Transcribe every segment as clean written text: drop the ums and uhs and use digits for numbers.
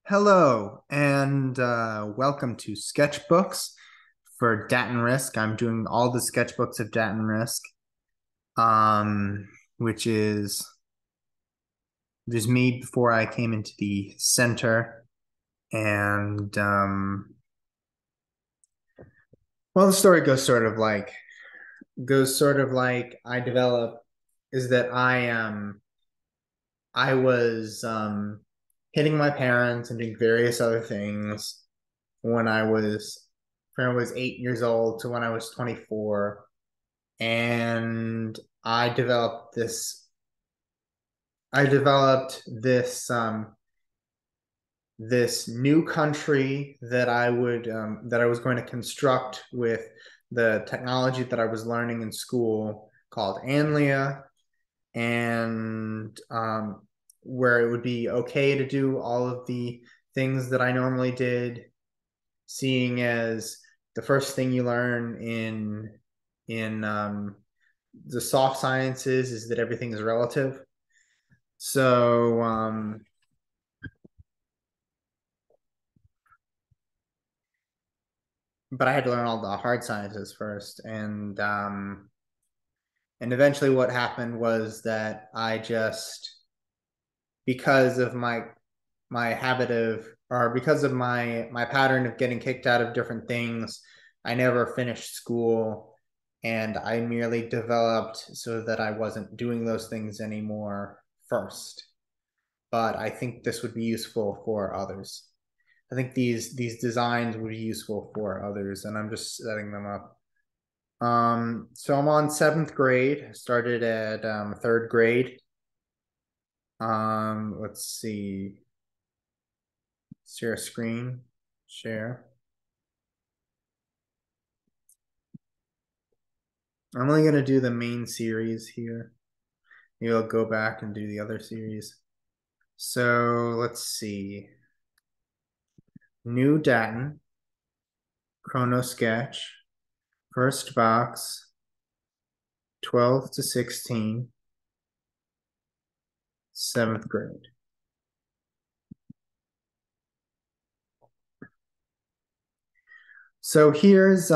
Hello, and welcome to Sketchbooks for Dat Risk. I'm doing all the sketchbooks of Dat Risk, um, which is just me before I came into the center. And well, the story goes sort of like I develop is that I was hitting my parents and doing various other things when I was 8 years old to when I was 24. And I developed this new country that I was going to construct with the technology that I was learning in school called Anlia, and where it would be okay to do all of the things that I normally did, seeing as the first thing you learn in the soft sciences is that everything is relative. So, but I had to learn all the hard sciences first, and eventually, what happened was that I just, because of my habit of, or because of my pattern of getting kicked out of different things, I never finished school, and I merely developed so that I wasn't doing those things anymore first. But I think this would be useful for others. I think these designs would be useful for others, and I'm just setting them up. So I'm on seventh grade. I started at third grade. Let's see. Share screen. Share. I'm only gonna do the main series here. Maybe I'll go back and do the other series. So let's see. New Datin, Chrono Sketch, first box, 12 to 16, seventh grade. So here's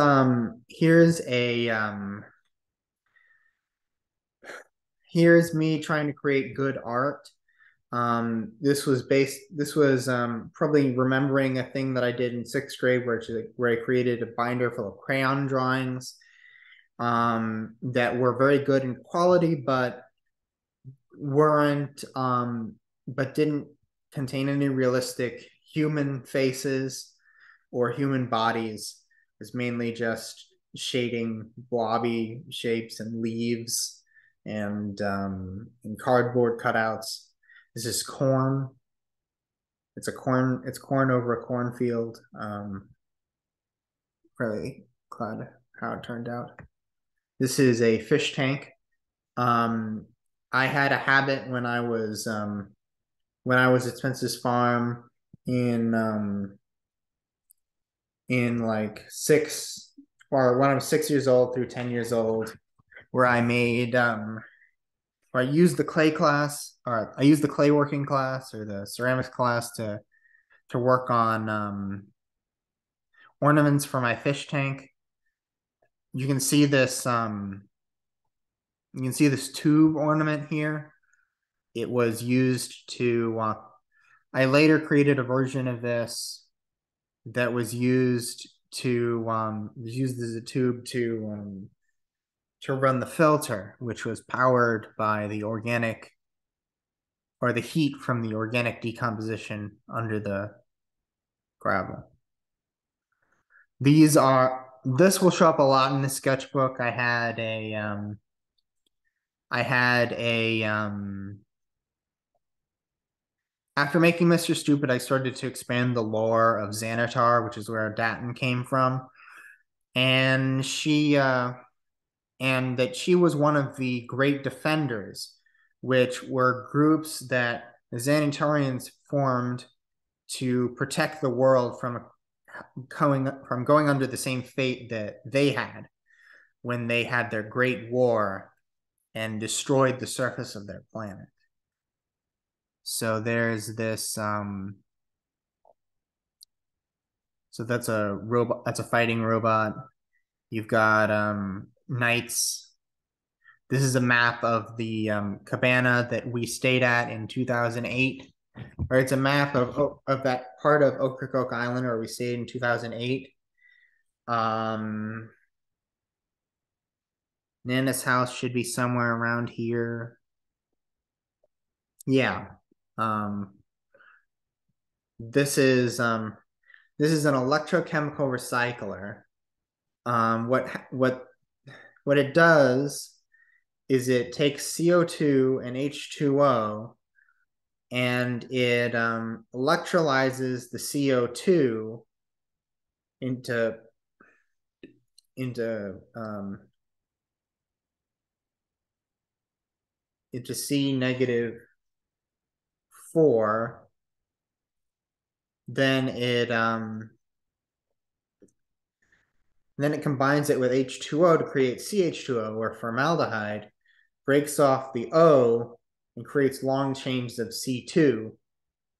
me trying to create good art. This was probably remembering a thing that I did in sixth grade where I created a binder full of crayon drawings that were very good in quality, weren't but didn't contain any realistic human faces or human bodies. It's mainly just shading blobby shapes and leaves and cardboard cutouts. This is corn. It's corn over a cornfield. Really glad how it turned out. This is a fish tank. Um, I had a habit when I was at Spence's farm in in like six or when I was 6 years old through 10 years old, where I used the clay class, or I used the clay working class or the ceramics class to work on ornaments for my fish tank. You can see this tube ornament here. It was used to I later created a version of this that was used as a tube to run the filter, which was powered by the organic or the heat from the organic decomposition under the gravel. This will show up a lot in the sketchbook. I had a After making Mr. Stupid, I started to expand the lore of Xanatar, which is where Datin came from, and that she was one of the Great Defenders, which were groups that the Xanatarians formed to protect the world from going under the same fate that they had when they had their great war and destroyed the surface of their planet. So there's this So that's a robot. That's a fighting robot. You've got knights. This is a map of the cabana that we stayed at in 2008. Or it's a map of that part of Ocracoke Island where we stayed in 2008. Nana's house should be somewhere around here. Yeah. Um, this is um, this is an electrochemical recycler. What it does is it takes CO2 and H2O and it electrolyzes the CO2 into into um, into C negative 4. Then it combines it with H2O to create CH2O, or formaldehyde, breaks off the O and creates long chains of C2,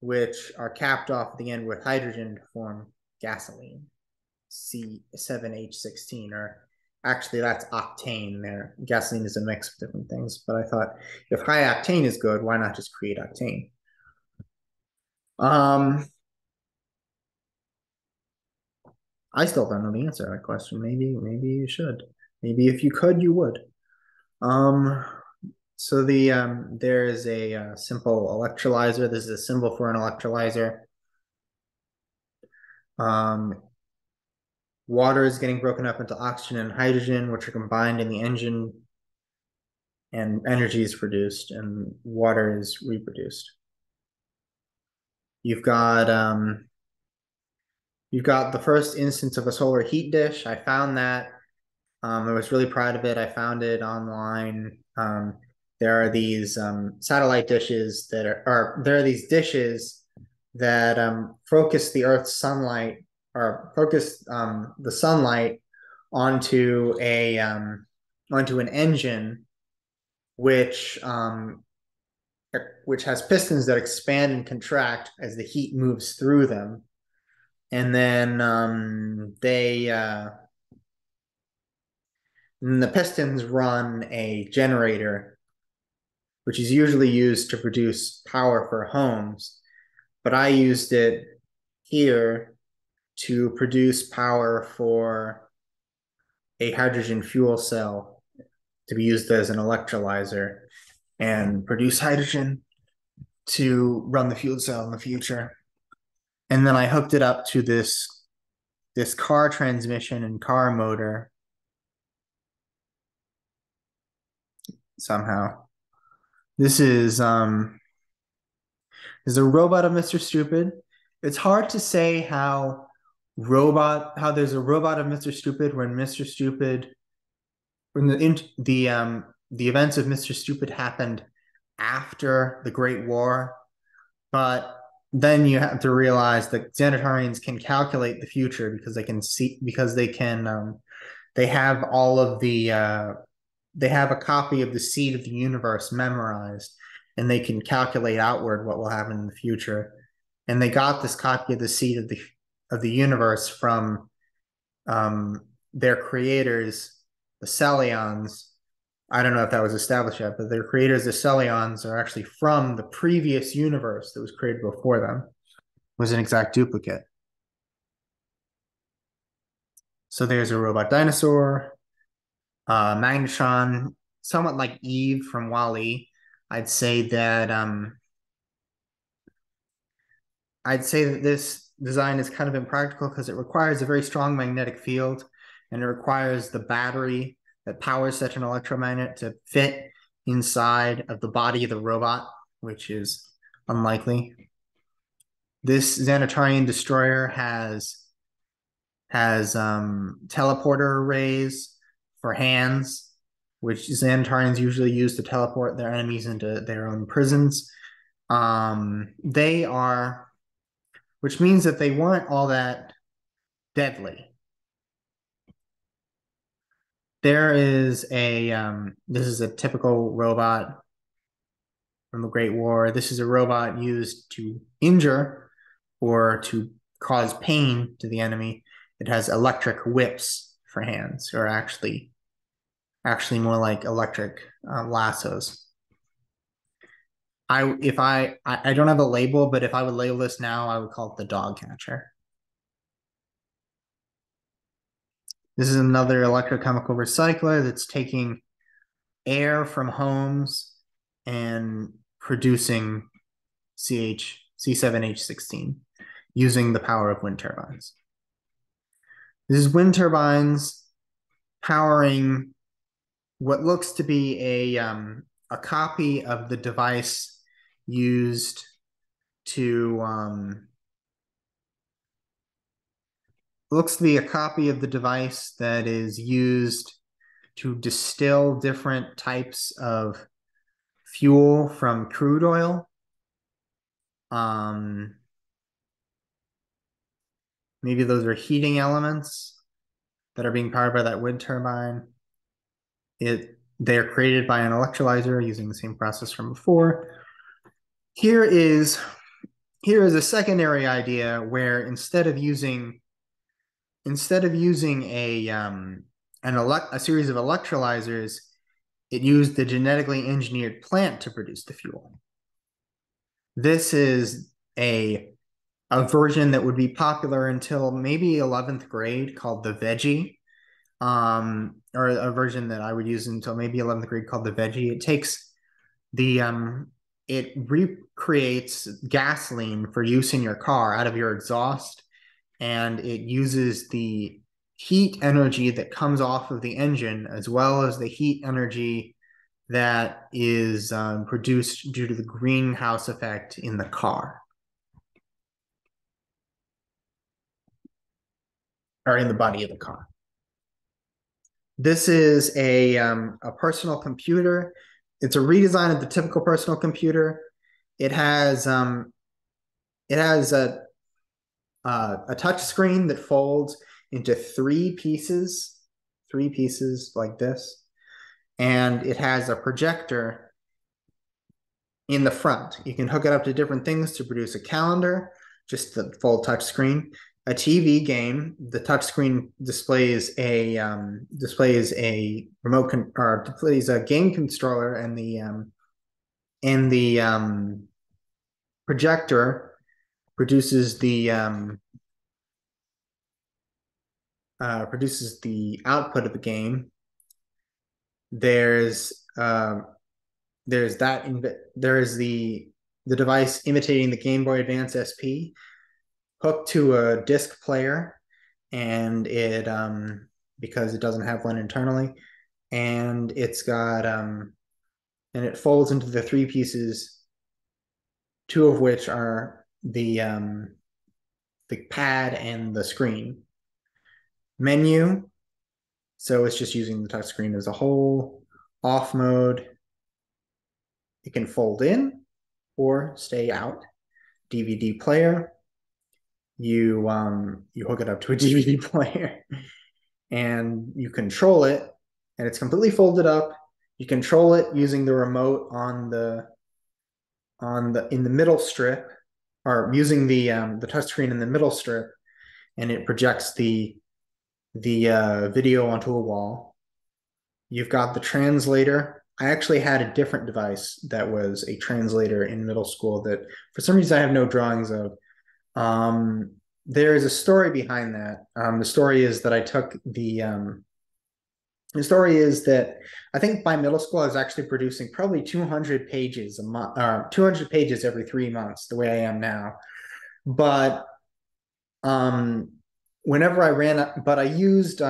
which are capped off at the end with hydrogen to form gasoline, C7H16, or actually that's octane there. Gasoline is a mix of different things, but I thought if high octane is good, why not just create octane? I still don't know the answer to that question. Maybe you should. Maybe if you could, you would. Um, so there is a simple electrolyzer. This is a symbol for an electrolyzer. Um, water is getting broken up into oxygen and hydrogen, which are combined in the engine, and energy is produced, and water is reproduced. You've got the first instance of a solar heat dish. I found that. I was really proud of it. I found it online. There are these satellite dishes there are these dishes that focus the Earth's sunlight, or focus the sunlight onto onto an engine, which which has pistons that expand and contract as the heat moves through them, and then the pistons run a generator, which is usually used to produce power for homes. But I used it here to produce power for a hydrogen fuel cell to be used as an electrolyzer and produce hydrogen to run the fuel cell in the future. And then I hooked it up to this car transmission and car motor somehow. This is a robot of Mr. Stupid. It's hard to say how there's a robot of Mr. Stupid when Mr. Stupid when the events of Mr. Stupid happened after the Great War, but then you have to realize that Xanatarians can calculate the future because they have all of they have a copy of the seed of the universe memorized, and they can calculate outward what will happen in the future. And they got this copy of the seed of the universe from their creators, the Celions. I don't know if that was established yet, but their creators, the Celions, are actually from the previous universe that was created before them. It was an exact duplicate. So there's a robot dinosaur, Magnetron, somewhat like Eve from WALL-E. I'd say that this design is kind of impractical because it requires a very strong magnetic field, and it requires the battery that powers such an electromagnet to fit inside of the body of the robot, which is unlikely. This Xanatarian destroyer has teleporter arrays for hands, which Xanatarians usually use to teleport their enemies into their own prisons. Which means that they weren't all that deadly. This is a typical robot from the Great War. This is a robot used to injure or to cause pain to the enemy, it has electric whips for hands, or actually more like electric lassos. I don't have a label, but if I would label this now, I would call it the dog catcher. This is another electrochemical recycler that's taking air from homes and producing C7H16 using the power of wind turbines. This is wind turbines powering what looks to be a copy of the device used to looks to be a copy of the device that is used to distill different types of fuel from crude oil. Maybe those are heating elements that are being powered by that wind turbine. They're created by an electrolyzer using the same process from before. Here is a secondary idea where instead of using a series of electrolyzers, it used the genetically engineered plant to produce the fuel. This is a version that would be popular until maybe 11th grade called the veggie, or a version that I would use until maybe 11th grade called the veggie. It takes it recreates gasoline for use in your car out of your exhaust, and it uses the heat energy that comes off of the engine as well as the heat energy that is produced due to the greenhouse effect in the car, or in the body of the car. This is a personal computer. It's a redesign of the typical personal computer. It has a touch screen that folds into three pieces like this. And it has a projector in the front. You can hook it up to different things to produce a calendar, just the full touch screen, a TV game. The touch screen displays a displays a game controller, and the projector produces the output of the game. There's the device imitating the Game Boy Advance SP hooked to a disc player, and it because it doesn't have one internally, and it's got and it folds into the three pieces, two of which are the pad and the screen. Menu, so it's just using the touch screen as a whole. Off mode, it can fold in or stay out. DVD player, you hook it up to a DVD player and you control it, and it's completely folded up. You control it using the remote in the middle strip, or using the touchscreen in the middle strip, and it projects the video onto a wall. You've got the translator. I actually had a different device that was a translator in middle school that for some reason I have no drawings of. There is a story behind that. The story is that I think by middle school I was actually producing probably 200 pages a month, 200 pages every 3 months, the way I am now. But I used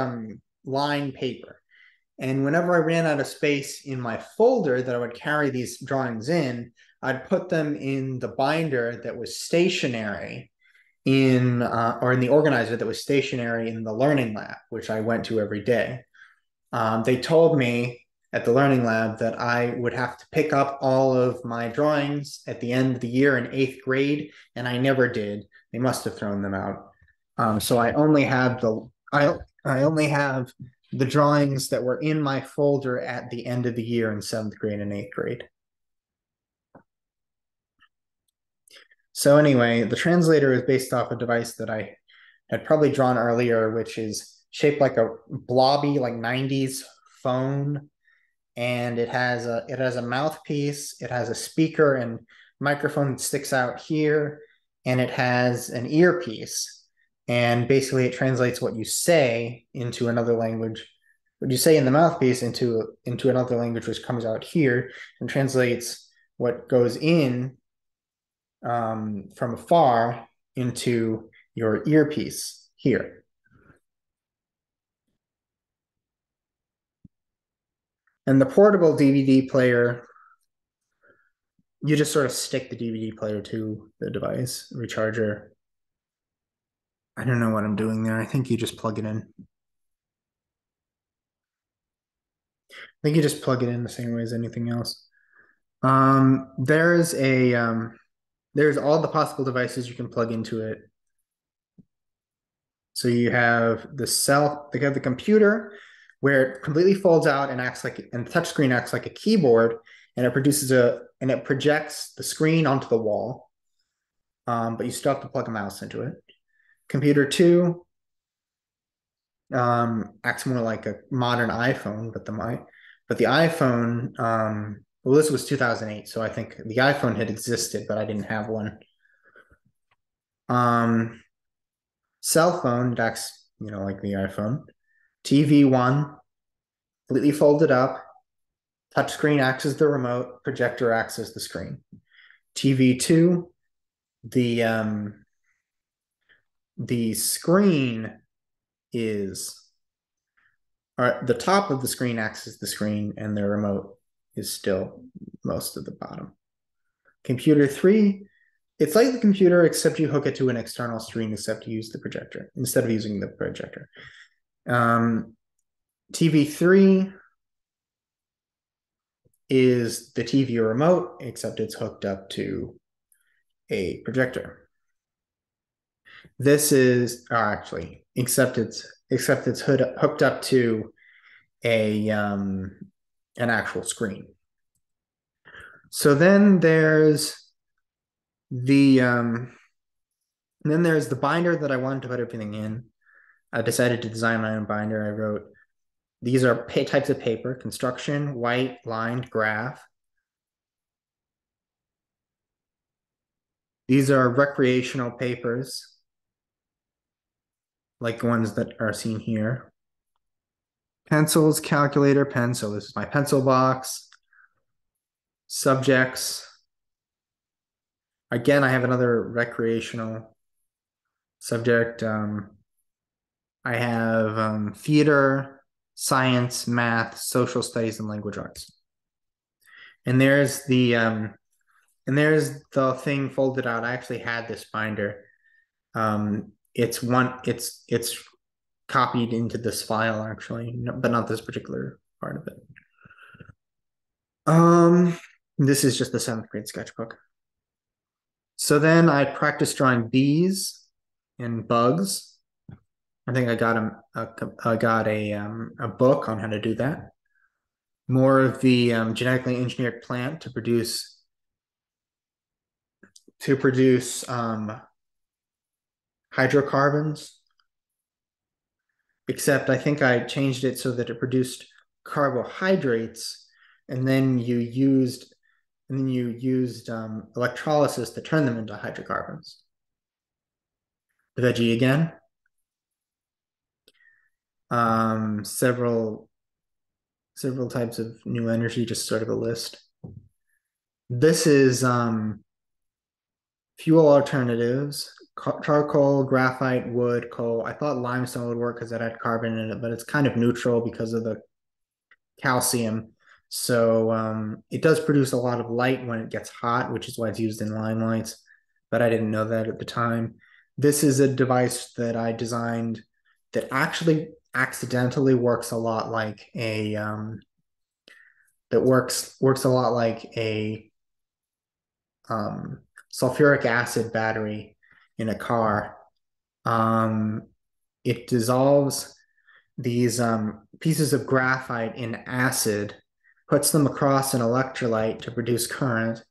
lined paper. And whenever I ran out of space in my folder that I would carry these drawings in, I'd put them in the binder that was stationary or in the organizer that was stationary in the learning lab, which I went to every day. They told me at the learning lab that I would have to pick up all of my drawings at the end of the year in 8th grade, and I never did. They must have thrown them out. So I only have the drawings that were in my folder at the end of the year in 7th grade and 8th grade. So anyway, the translator is based off a device that I had probably drawn earlier, which is shaped like a blobby, like 90s phone. And it has a mouthpiece, it has a speaker and microphone that sticks out here, and it has an earpiece. And basically it translates what you say into another language, what you say in the mouthpiece into another language, which comes out here and translates what goes in from afar into your earpiece here. And the portable DVD player, you just sort of stick the DVD player to the device, recharger. I don't know what I'm doing there. I think you just plug it in. I think you just plug it in the same way as anything else. There's all the possible devices you can plug into it. So you have the computer where it completely folds out and the touchscreen acts like a keyboard, and it projects the screen onto the wall. But you still have to plug a mouse into it. Computer 2 acts more like a modern iPhone, but the iPhone, well, this was 2008, so I think the iPhone had existed, but I didn't have one. Cell phone, it acts, like the iPhone. TV 1, completely folded up. Touchscreen acts as the remote. Projector acts as the screen. TV 2, the screen is, or the top of the screen acts as the screen, and the remote is still most of the bottom. Computer 3, it's like the computer, except you hook it to an external screen, except you use the projector instead of using the projector. TV 3 is the TV remote, except it's hooked up to a projector. This is actually, except it's hooked up to an actual screen. So then there's the binder that I wanted to put everything in. I decided to design my own binder. I wrote, these are types of paper: construction, white, lined, graph. These are recreational papers, like the ones that are seen here. Pencils, calculator, pencil. This is my pencil box. Subjects. Again, I have another recreational subject. I have theater, science, math, social studies, and language arts. And there's the thing folded out. I actually had this binder. It's copied into this file actually, but not this particular part of it. This is just the 7th grade sketchbook. So then I practiced drawing bees and bugs. I think I got a book on how to do that. More of the genetically engineered plant to produce hydrocarbons. Except I think I changed it so that it produced carbohydrates, and then you used electrolysis to turn them into hydrocarbons. The veggie again. Several types of new energy, just sort of a list. This is fuel alternatives: charcoal, graphite, wood, coal. I thought limestone would work because it had carbon in it, but it's kind of neutral because of the calcium. So it does produce a lot of light when it gets hot, which is why it's used in limelights, but I didn't know that at the time. This is a device that I designed that actually accidentally works a lot like a sulfuric acid battery in a car. It dissolves these pieces of graphite in acid, puts them across an electrolyte to produce current,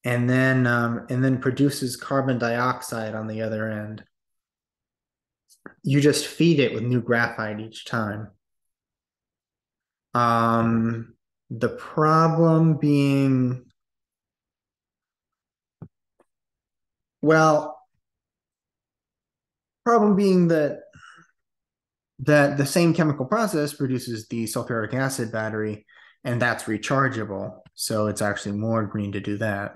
and then produces carbon dioxide on the other end. You just feed it with new graphite each time. The problem being, well, problem being that the same chemical process produces the sulfuric acid battery, and that's rechargeable. So it's actually more green to do that.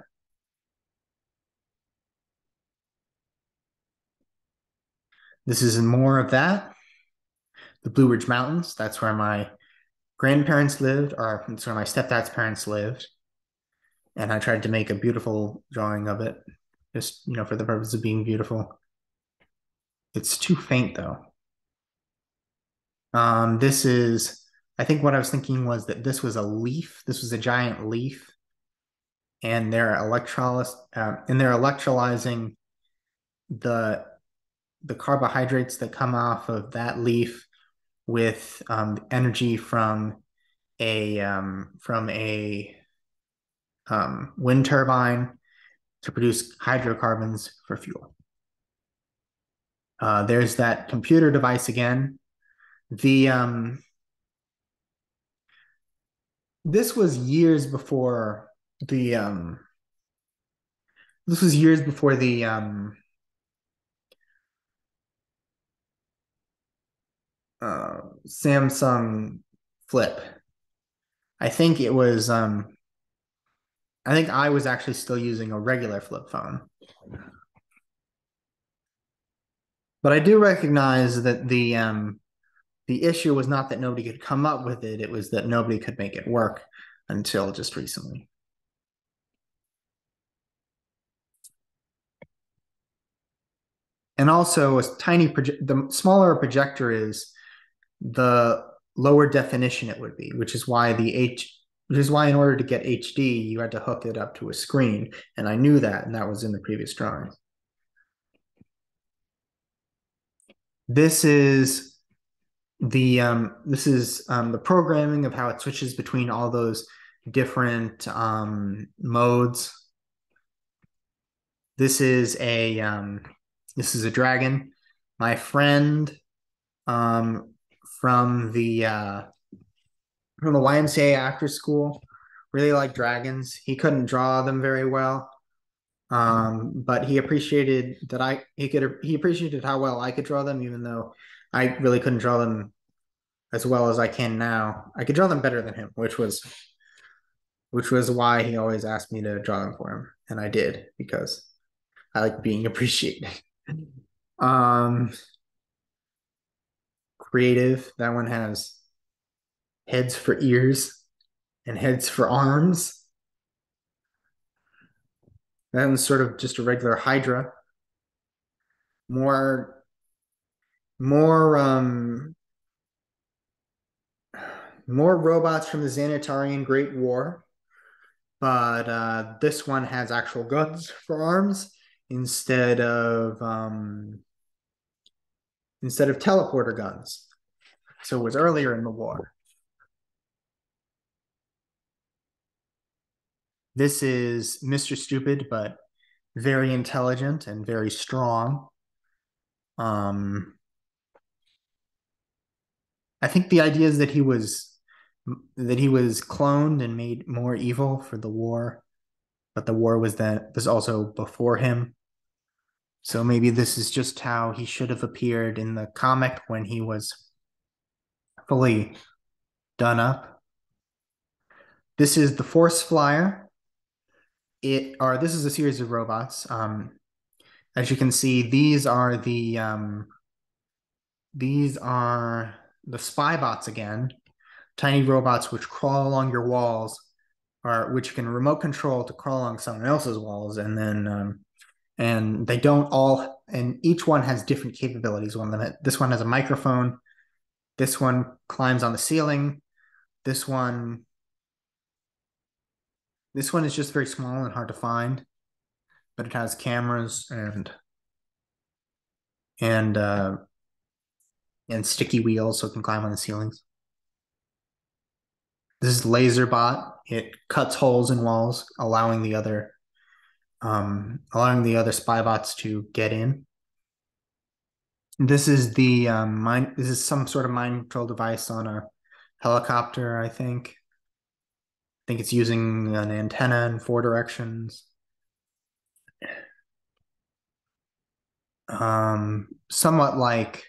This is more of that. The Blue Ridge Mountains, that's where my grandparents lived, or that's where my stepdad's parents lived. And I tried to make a beautiful drawing of it, just, for the purpose of being beautiful. It's too faint though. This is, I think what I was thinking was that this was a leaf. This was a giant leaf, and they're electrolyzing the carbohydrates that come off of that leaf with energy from a wind turbine to produce hydrocarbons for fuel. There's that computer device again. This was years before the Samsung Flip. I think it was I think I was actually still using a regular flip phone. But I do recognize that the issue was not that nobody could come up with it, it was that nobody could make it work until just recently. And also, the smaller a projector is, the lower definition it would be, which is why in order to get HD, you had to hook it up to a screen. And I knew that, and that was in the previous drawing. This is the programming of how it switches between all those different modes. This is a dragon. My friend from the YMCA after school really liked dragons. He couldn't draw them very well, but he appreciated he appreciated how well I could draw them, even though I really couldn't draw them as well as I can now. I could draw them better than him, which was why he always asked me to draw them for him, and I did, because I like being appreciated. Creative. That one has heads for ears and heads for arms. That one's sort of just a regular Hydra. More robots from the Xanatarian Great War, but this one has actual guns for arms instead of teleporter guns. So it was earlier in the war. This is Mr. Stupid, but very intelligent and very strong. I think the idea is that he was cloned and made more evil for the war, but the war was also before him. So maybe this is just how he should have appeared in the comic when he was fully done up. This is the Force Flyer. This is a series of robots. As you can see, these are the spy bots again, tiny robots which crawl along your walls, or which you can remote control to crawl along someone else's walls, and then and they don't all, and each one has different capabilities. This one has a microphone. This one climbs on the ceiling. This one is just very small and hard to find, but it has cameras and sticky wheels, so it can climb on the ceilings. This is LaserBot. It cuts holes in walls, allowing the other allowing the other spy bots to get in. This is the mind. This is some sort of mind control device on a helicopter, I think. I think it's using an antenna in 4 directions. Somewhat like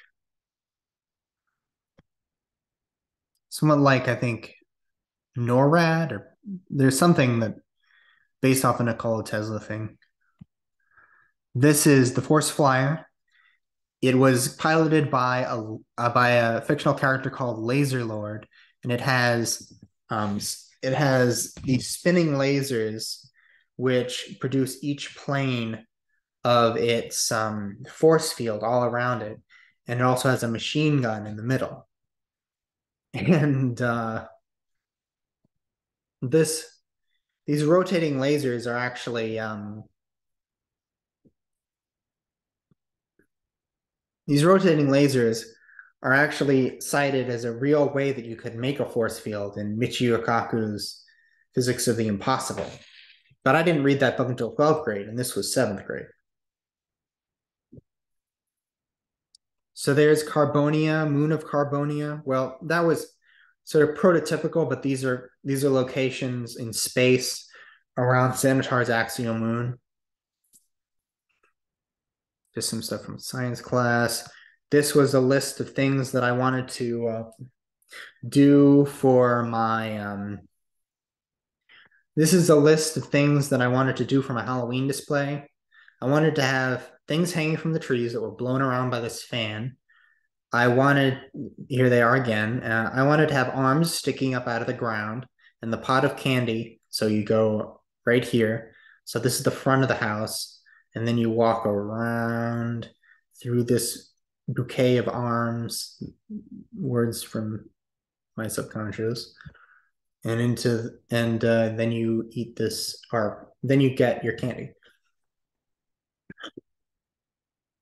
I think NORAD, or there's something that based off a Nikola Tesla thing. This is the Force Flyer. It was piloted by a fictional character called Laser Lord, and um, it has these spinning lasers which produce each plane of its force field all around it, and it also has a machine gun in the middle. And this these rotating lasers are actually these rotating lasers are actually cited as a real way that you could make a force field in Michio Kaku's Physics of the Impossible. But I didn't read that book until 12th grade, and this was 7th grade. So there's Carbonia, Moon of Carbonia. Well, that was sort of prototypical, but these are locations in space around Xanatar's axial moon. Just some stuff from science class. This was a list of things that I wanted to do for my. This is a list of things that I wanted to do for my Halloween display. I wanted to have things hanging from the trees that were blown around by this fan. I wanted, here they are again. I wanted to have arms sticking up out of the ground and the pot of candy. So you go right here. So this is the front of the house. And then you walk around through this bouquet of arms, words from my subconscious, and then you eat this, or then you get your candy.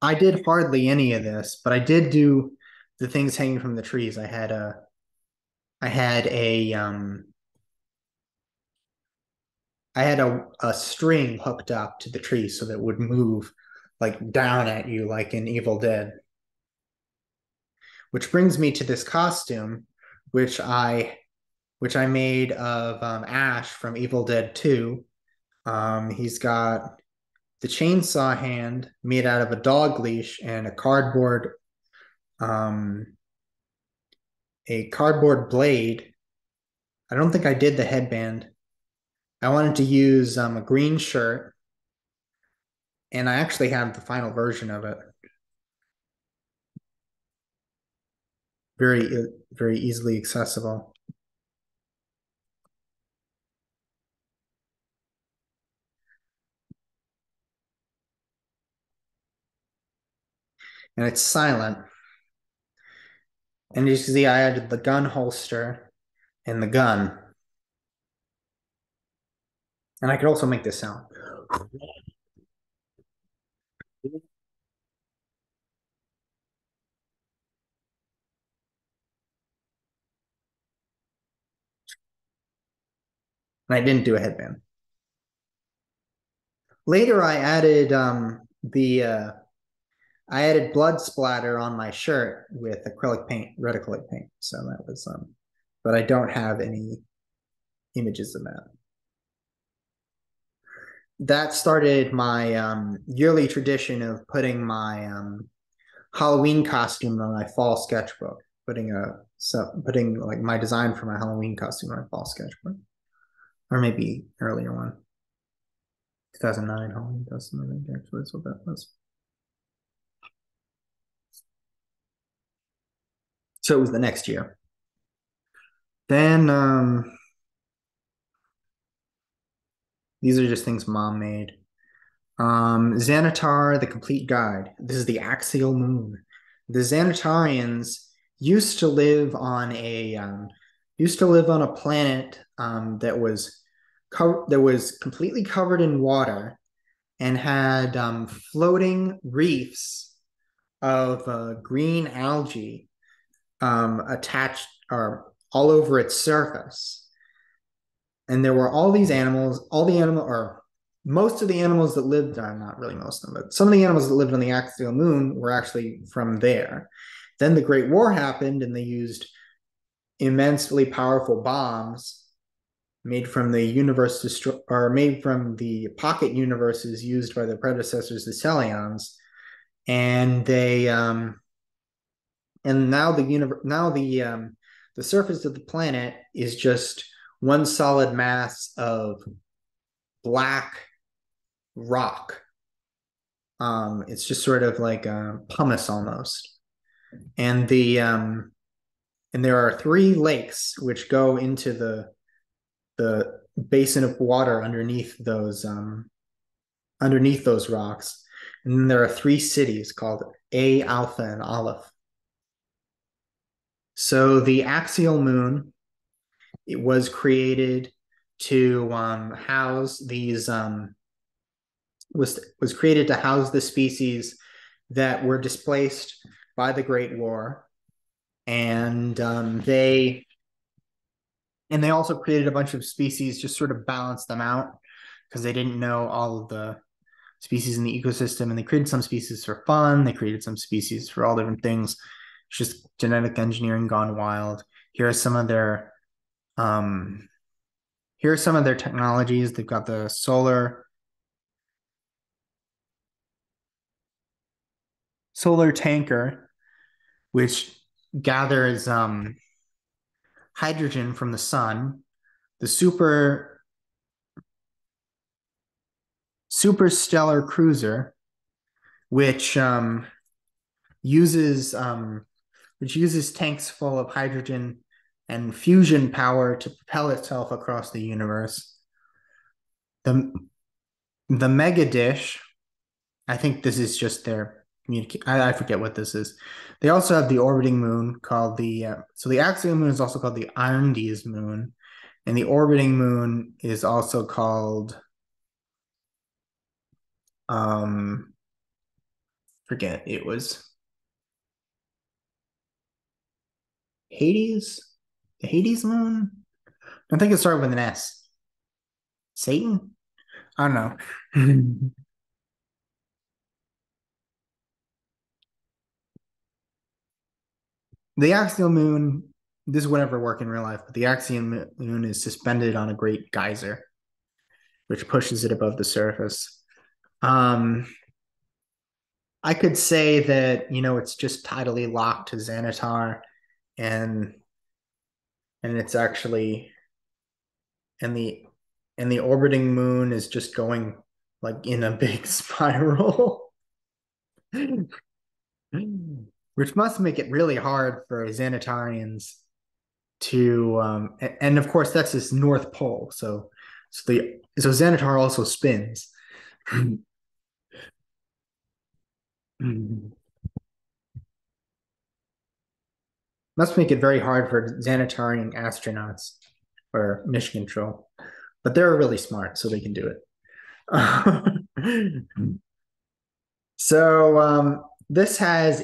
I did hardly any of this, but I did do the things hanging from the trees. I had a string hooked up to the tree so that it would move like down at you like in Evil Dead. Which brings me to this costume, which I made of Ash from Evil Dead 2. He's got the chainsaw hand made out of a dog leash and um, a cardboard blade. I don't think I did the headband. I wanted to use a green shirt, and I actually have the final version of it. Very easily accessible. And it's silent. And you see I added the gun holster and the gun. And I could also make this sound. And I didn't do a headband. Later, I added blood splatter on my shirt with acrylic paint, red acrylic paint. So that was but I don't have any images of that. That started my yearly tradition of putting my Halloween costume on my fall sketchbook. Putting like my design for my Halloween costume on my fall sketchbook, or maybe earlier one. 2009 Halloween costume, I think actually that's what that was. So it was the next year. Then these are just things mom made. Xanatar, the complete guide. This is the axial moon. The Xanatarians used to live on a planet that was completely covered in water and had floating reefs of green algae attached or all over its surface. And there were all these animals, most of the animals that lived, not really most of them, but some of the animals that lived on the axial moon were actually from there. Then the Great War happened, and they used immensely powerful bombs made from the made from the pocket universes used by the predecessors, the Celions, and the surface of the planet is just one solid mass of black rock. It's just sort of like pumice almost, and there are three lakes which go into the basin of water underneath those rocks, and then there are three cities called A, Alpha, and Aleph. So the axial moon, it was created to house these was created to house the species that were displaced by the Great War, and they also created a bunch of species, just sort of balanced them out because they didn't know all of the species in the ecosystem, and they created some species for fun. They created some species for all different things. It's just genetic engineering gone wild. Here are some of their technologies. They've got the solar tanker, which gathers hydrogen from the sun. The superstellar cruiser, which uses tanks full of hydrogen and fusion power to propel itself across the universe. The mega dish, I think this is just their communicate. I forget what this is. They also have the orbiting moon called the axial moon is also called the Arndes moon, and the orbiting moon is also called forget, it was Hades, the Hades moon. I think it started with an S. Satan? I don't know. The axial moon, this would never work in real life, but the axial moon is suspended on a great geyser, which pushes it above the surface. Um, I could say that, it's just tidally locked to Xanatar, and it's actually and the orbiting moon is just going like in a big spiral. Which must make it really hard for Xanatarians to and of course that's his North Pole. So Xanatar also spins. Must make it very hard for Xanatarian astronauts or mission control. But they're really smart, so they can do it. So this has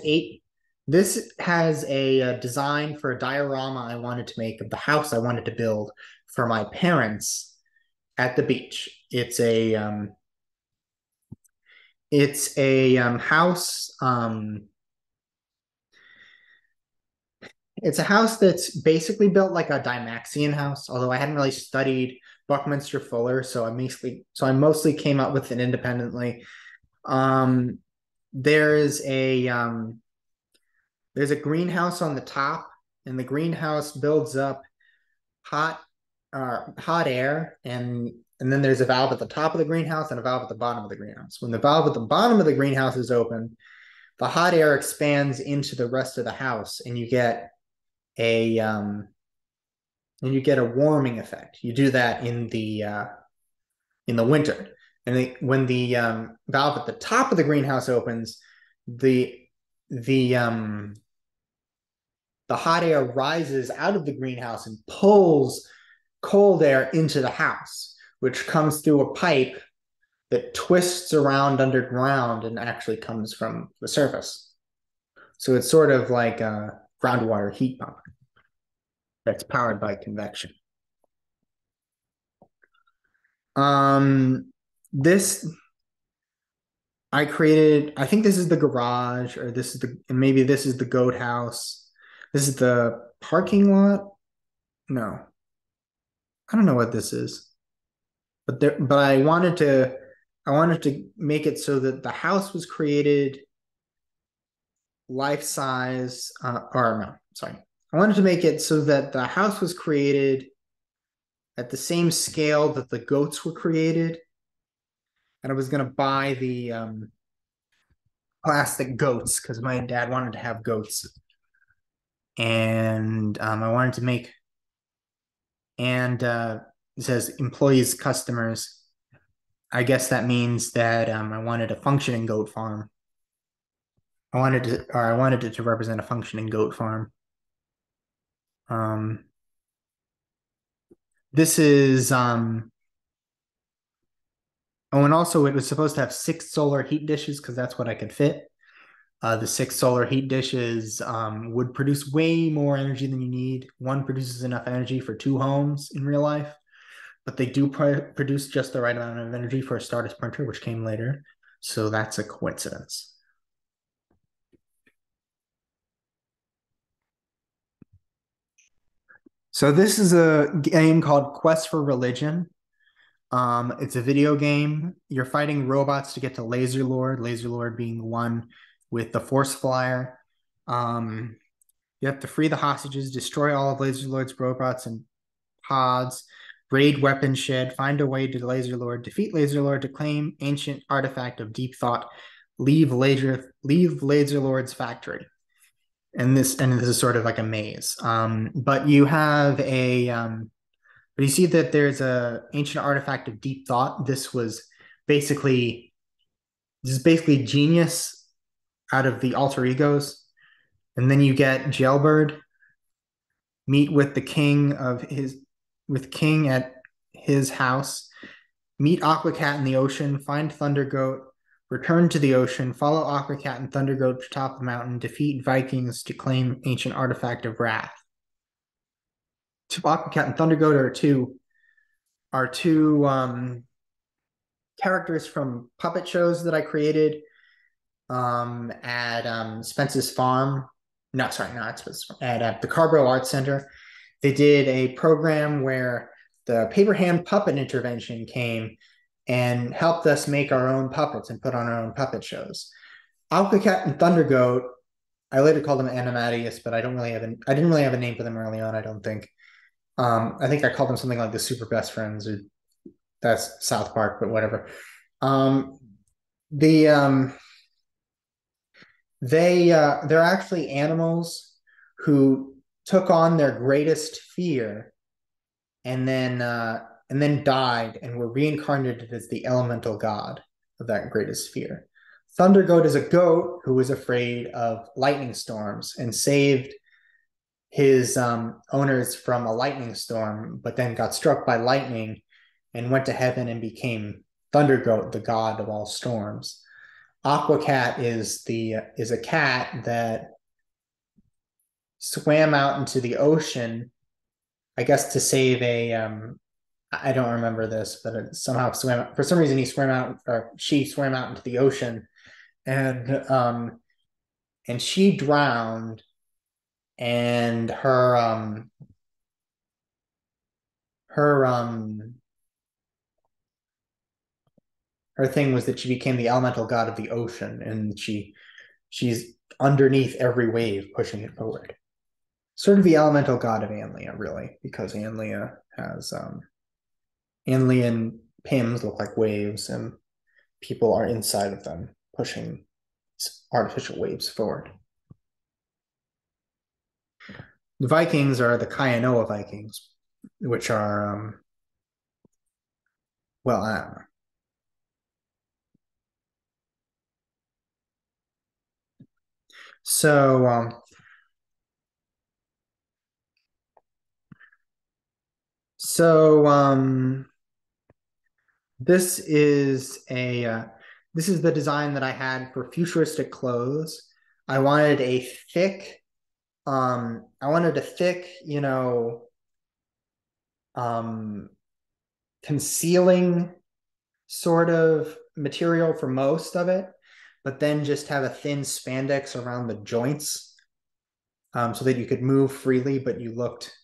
a design for a diorama I wanted to make of the house I wanted to build for my parents at the beach. It's a house that's basically built like a Dymaxion house, although I hadn't really studied Buckminster Fuller, so I mostly came up with it independently. Um, there's a greenhouse on the top, and the greenhouse builds up hot hot air, and then there's a valve at the top of the greenhouse and a valve at the bottom of the greenhouse. When the valve at the bottom of the greenhouse is open, the hot air expands into the rest of the house, and a you get a warming effect. You do that in the winter, and when the valve at the top of the greenhouse opens, the the um, the hot air rises out of the greenhouse and pulls cold air into the house, which comes through a pipe that twists around underground and actually comes from the surface. So it's sort of like a groundwater heat pump that's powered by convection. Um, this I created, I think this is the garage, or this is and maybe this is the goat house. This is the parking lot. No, I don't know what this is, but I wanted to make it so that the house was created life size, or no, sorry. I wanted to make it so that the house was created at the same scale that the goats were created. And I was going to buy the plastic goats because my dad wanted to have goats. And I wanted to make, and it says employees, customers. I guess that means that I wanted a functioning goat farm. I wanted it to represent a functioning goat farm. Um, this is Oh, and also it was supposed to have six solar heat dishes because that's what I could fit. The six solar heat dishes would produce way more energy than you need. One produces enough energy for two homes in real life, but they do produce just the right amount of energy for a Stardust printer, which came later. So that's a coincidence. So this is a game called Quest for Religion. It's a video game. You're fighting robots to get to Laser Lord, Laser Lord being the one with the Force Flyer. Um, you have to free the hostages, destroy all of Laser Lord's robots and pods, raid weapon shed, find a way to Laser Lord, defeat Laser Lord to claim ancient artifact of deep thought, leave Laser Lord's factory. And this is sort of like a maze. But you have a but you see that there's a ancient artifact of deep thought. Basically this is basically genius out of the alter egos. And then you get Jailbird, meet with the king of his with King at his house, meet Aquacat in the ocean, find Thunder Goat, return to the ocean, follow Aquacat and Thunder Goat to top the mountain, defeat Vikings to claim ancient artifact of wrath. Aquacat and Thunder Goat are two characters from puppet shows that I created at Spence's farm. No, sorry, not Spence's farm, at the Carborough Arts Center. They did a program where the paper hand puppet intervention came and helped us make our own puppets and put on our own puppet shows. Alka and Thunder Goat, I later called them Animatius, but I didn't really have a name for them early on, I don't think. I think I called them something like the Super Best Friends, or that's South Park, but whatever. Um, the they're actually animals who took on their greatest fear and then died and were reincarnated as the elemental god of that greatest fear. Thunder Goat is a goat who was afraid of lightning storms and saved his owners from a lightning storm, but then got struck by lightning and went to heaven and became Thunder Goat, the god of all storms. Aquacat is a cat that swam out into the ocean, I guess to save a I don't remember this, but it somehow swam for some reason he swam out or she swam out into the ocean and and she drowned and her her thing was that she became the elemental god of the ocean and she's underneath every wave pushing it forward. Sort of the elemental god of Anlia, really, because Anlia has Anlia and Pims look like waves and people are inside of them pushing artificial waves forward. The Vikings are the Kayanoa Vikings, which are well, I don't know. So so this is a this is the design that I had for futuristic clothes. I wanted a thick I wanted a thick, um concealing sort of material for most of it, but then just have a thin spandex around the joints, so that you could move freely, but you looked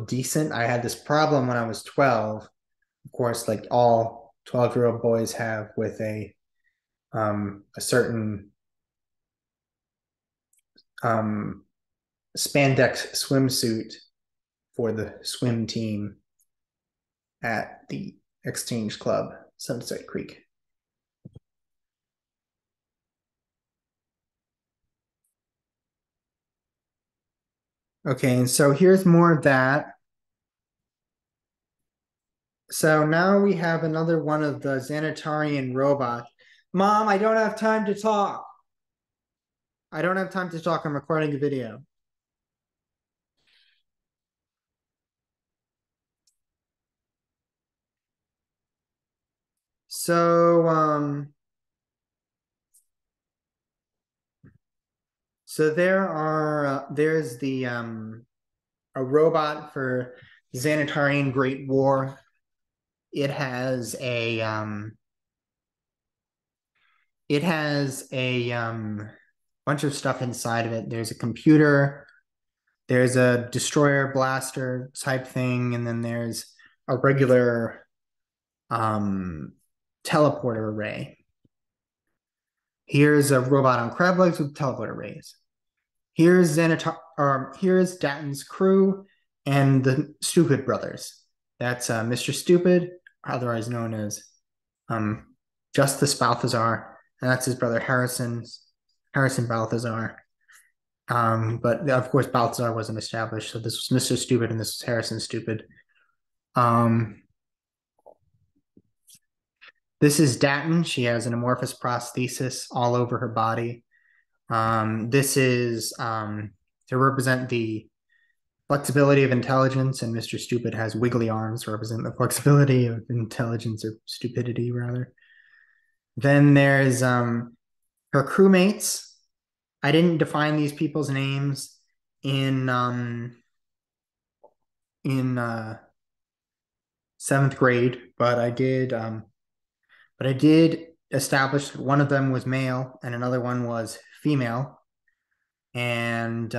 decent. I had this problem when I was 12, of course, like all 12-year-old boys have, with a certain spandex swimsuit for the swim team at the Exchange Club, Sunset Creek. Okay, and so here's more of that. So now we have another one of the Xanatarian robots. Mom, I don't have time to talk. I don't have time to talk. I'm recording a video. So there's a robot for Xanatarian Great War. It has a bunch of stuff inside of it. There's a computer, there's a destroyer blaster type thing, and then there's a regular teleporter array. Here's a robot on crab legs with teleporter arrays. Here's here's Datton's crew and the Stupid Brothers. That's Mr. Stupid, otherwise known as Justice Balthazar, and that's his brother Harrison Balthazar. But of course Balthazar wasn't established, so this was Mr. Stupid and this was Harrison Stupid. This is Datton. She has an amorphous prosthesis all over her body. This is to represent the flexibility of intelligence, and Mr. Stupid has wiggly arms to represent the flexibility of intelligence, or stupidity, rather. Then there's her crewmates. I didn't define these people's names in 7th grade, but I did establish that one of them was male and another one was female. And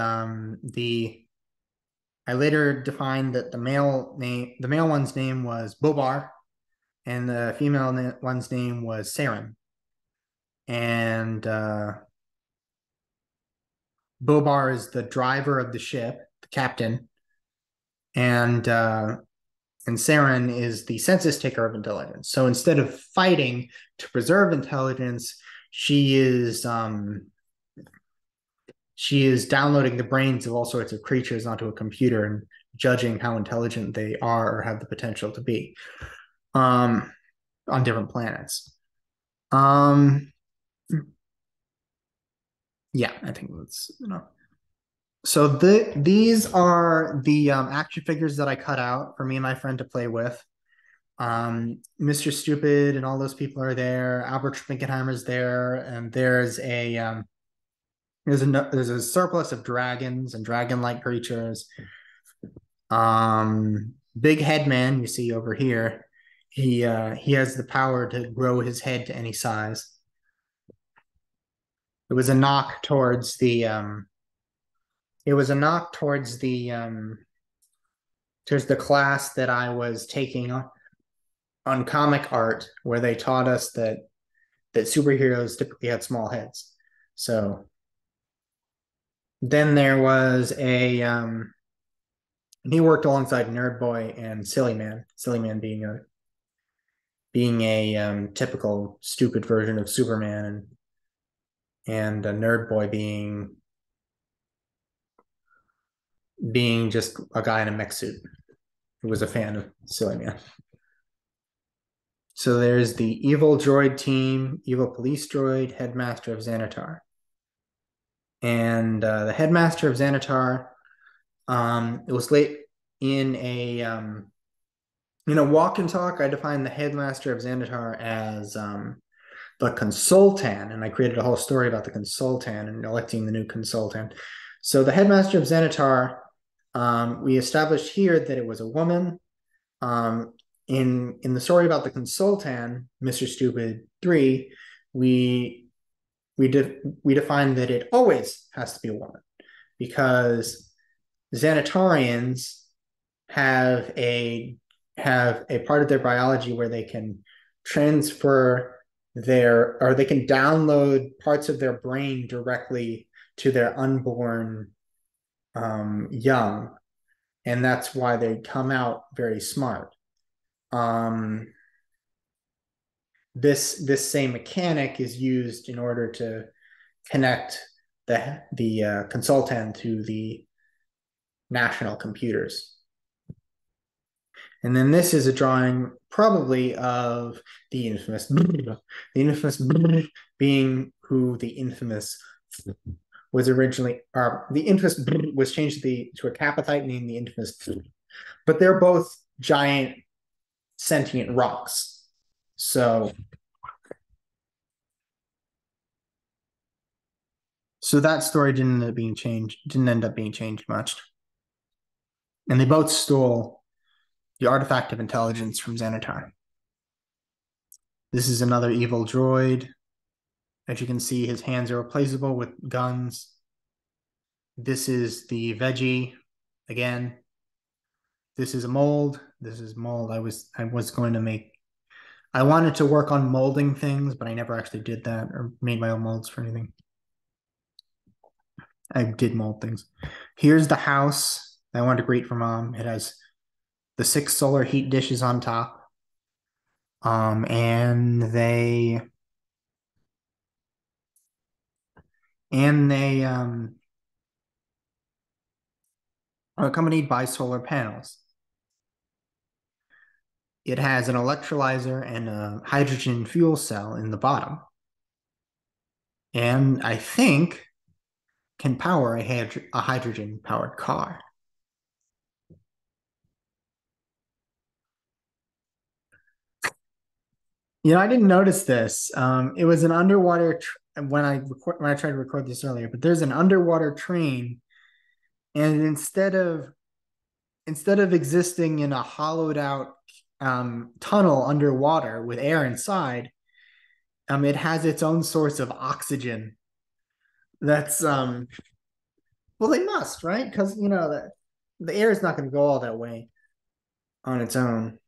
I later defined that the male one's name was Bobar, and the female one's name was Saren. And Bobar is the driver of the ship, the captain, and Saren is the census taker of intelligence. So instead of fighting to preserve intelligence, she is downloading the brains of all sorts of creatures onto a computer and judging how intelligent they are or have the potential to be on different planets. Yeah, I think that's So these are the action figures that I cut out for me and my friend to play with. Mr. Stupid and all those people are there. Albert Schmickenheimer's there, and there's a surplus of dragons and dragon-like creatures. Big Headman, you see over here, he has the power to grow his head to any size. It was a knock towards the class that I was taking on comic art, where they taught us that superheroes typically had small heads. So then there was he worked alongside Nerd Boy and Silly Man. Silly Man being a typical stupid version of Superman, and a Nerd Boy being just a guy in a mech suit who was a fan of Silly Man. So there's the evil droid team, evil police droid, headmaster of Xanatar. And the headmaster of Xanatar, it was late in a walk and talk. I defined the headmaster of Xanatar as the Consultan, and I created a whole story about the Consultan and electing the new Consultan. So the headmaster of Xanatar, we established here that it was a woman. in the story about the Consultan, Mr. Stupid 3, we we define that it always has to be a woman because Xanatarians have a have a part of their biology where they can transfer or they can download parts of their brain directly to their unborn young, and that's why they come out very smart. Um, this same mechanic is used in order to connect the consultant to the national computers. And then this is a drawing probably of the infamous being who the infamous was originally, or the infamous was changed to a capathite named the infamous, but they're both giant sentient rocks. So that story didn't end up being changed much. And they both stole the artifact of intelligence from Xanatar. This is another evil droid. As you can see, his hands are replaceable with guns. This is the veggie again. This is a mold. This is mold. I was going to make. I wanted to work on molding things, but I never actually did that or made my own molds for anything. I did mold things. Here's the house I wanted to greet for mom. It has the 6 solar heat dishes on top. And they are accompanied by solar panels. It has an electrolyzer and a hydrogen fuel cell in the bottom. And I think can power a hydrogen powered car. I didn't notice this. It was an underwater when I tried to record this earlier, but there's an underwater train, and instead of existing in a hollowed out tunnel underwater with air inside, it has its own source of oxygen. That's well, they must, right? Because that the air is not going to go all that way on its own.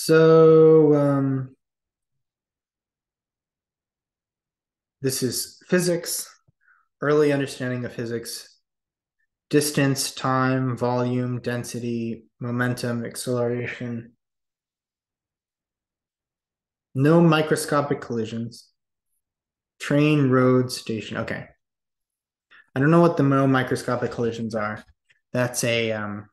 So this is physics, early understanding of physics, distance, time, volume, density, momentum, acceleration. No microscopic collisions. Train, road, station. Okay. I don't know what the no microscopic collisions are. That's a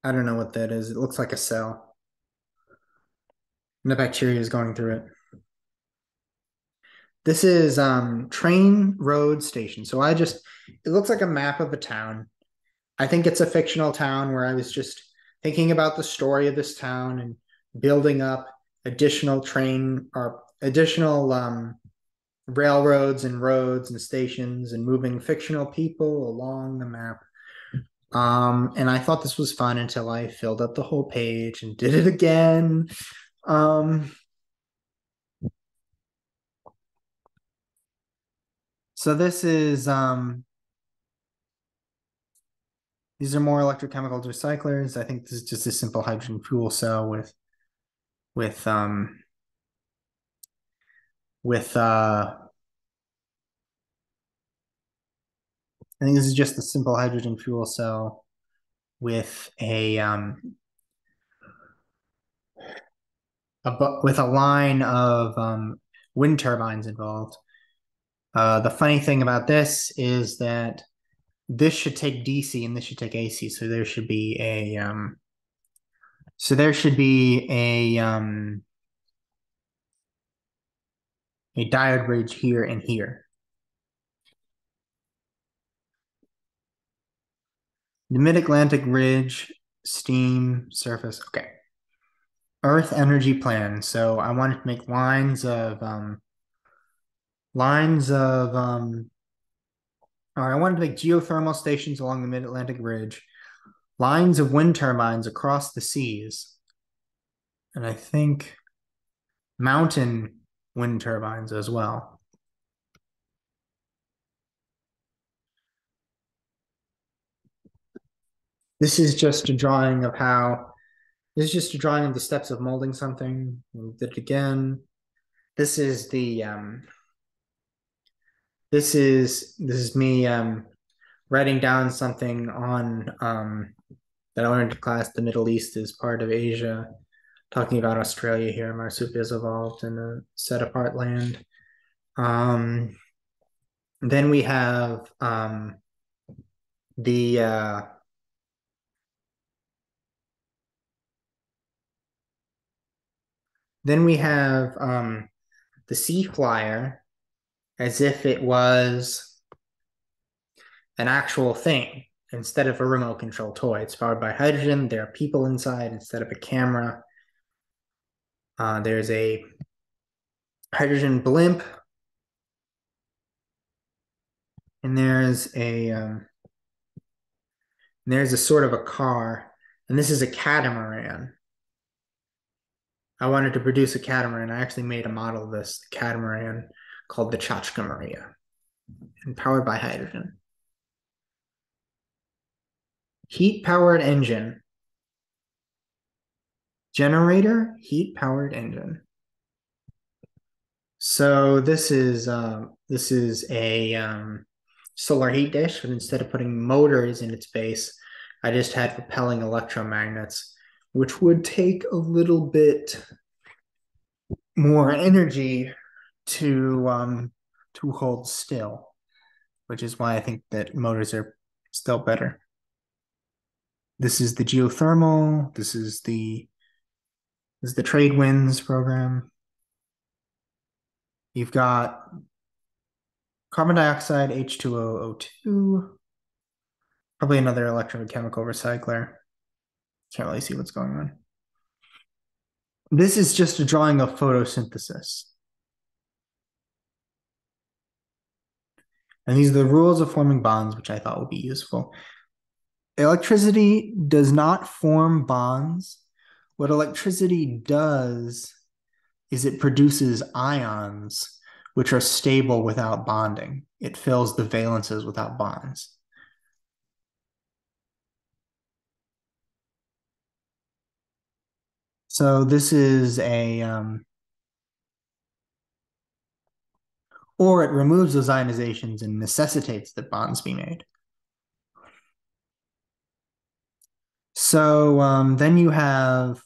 I don't know what that is. It looks like a cell. And the bacteria is going through it. This is train, road, station. So it looks like a map of a town. I think it's a fictional town where I was just thinking about the story of this town and building up additional train or additional railroads and roads and stations and moving fictional people along the map. And I thought this was fun until I filled up the whole page and did it again. Um, so these are more electrochemical recyclers. I think this is just a simple hydrogen fuel cell with with I think this is just a simple hydrogen fuel cell with with a line of wind turbines involved. The funny thing about this is that this should take DC and this should take AC, so there should be a diode bridge here and here. The Mid-Atlantic Ridge, steam, surface. Okay. Earth energy plan. So I wanted to make lines of or I wanted to make geothermal stations along the Mid-Atlantic Ridge, lines of wind turbines across the seas, and I think mountain wind turbines as well. This is just a drawing of how, this is just a drawing of the steps of molding something. We did it again. This is this is me writing down something on that I learned in class. The Middle East is part of Asia. Talking about Australia here, marsupials evolved in a set apart land. Um, then we have the then we have the sea flyer as if it was an actual thing instead of a remote control toy. It's powered by hydrogen. There are people inside instead of a camera. There's a hydrogen blimp, and there's a sort of a car, and this is a catamaran. I wanted to produce a catamaran. I actually made a model of this catamaran called the Chachka Maria, and powered by hydrogen. Heat powered engine. Generator, heat powered engine. So this is a solar heat dish, but instead of putting motors in its base, I just had repelling electromagnets, which would take a little bit more energy to hold still, which is why I think that motors are still better. This is the geothermal. This is the trade winds program. You've got carbon dioxide, H2O, probably another electrochemical recycler. Can't really see what's going on. This is just a drawing of photosynthesis. And these are the rules of forming bonds, which I thought would be useful. Electricity does not form bonds. What electricity does is it produces ions, which are stable without bonding. It fills the valences without bonds. So this is or it removes those ionizations and necessitates that bonds be made. So then you have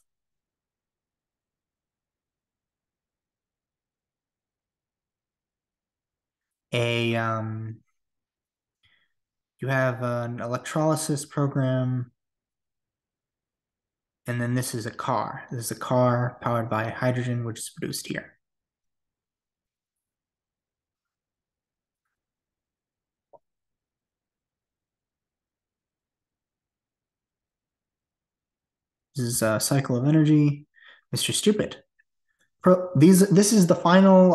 you have an electrolysis program, and then this is a car. This is a car powered by hydrogen, which is produced here. This is a cycle of energy. Mr. Stupid. This is the final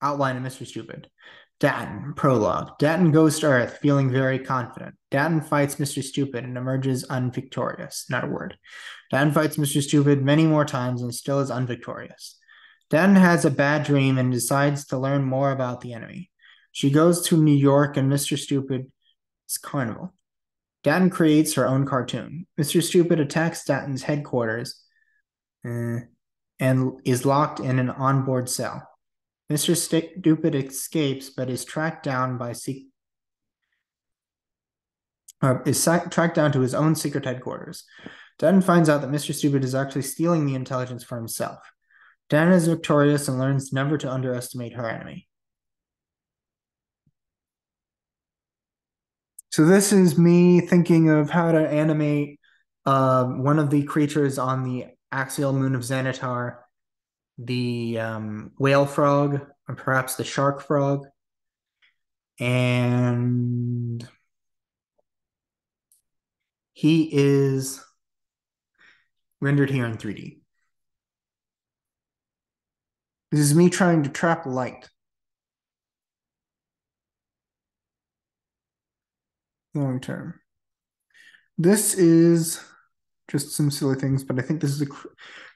outline of Mr. Stupid. Datton, prologue. Datton goes to Earth, feeling very confident. Datton fights Mr. Stupid and emerges unvictorious. Not a word. Datton fights Mr. Stupid many more times and still is unvictorious. Datton has a bad dream and decides to learn more about the enemy. She goes to New York and Mr. Stupid's carnival. Datton creates her own cartoon. Mr. Stupid attacks Datton's headquarters and is locked in an onboard cell. Mr. Stupid escapes, but is tracked down tracked down to his own secret headquarters. Datton finds out that Mr. Stupid is actually stealing the intelligence for himself. Datton is victorious and learns never to underestimate her enemy. So this is me thinking of how to animate one of the creatures on the axial moon of Xanatar, the whale frog, or perhaps the shark frog. And he is rendered here in 3D. This is me trying to trap light. Long term. This is just some silly things, but I think this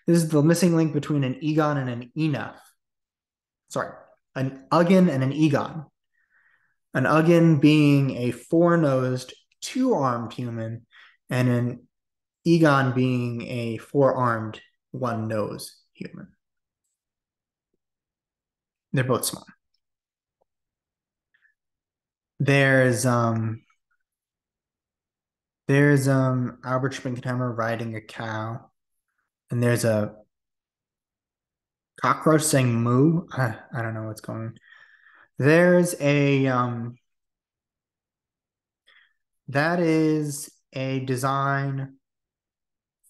is the missing link between an Egon and an Enuf. Sorry, an Ugin and an Egon. An Ugin being a four-nosed, two-armed human, and an Egon being a four-armed, one-nose human. They're both small. There's Albert Spinkenheimer riding a cow, and there's a cockroach saying moo. I don't know what's going on. There's a that is a design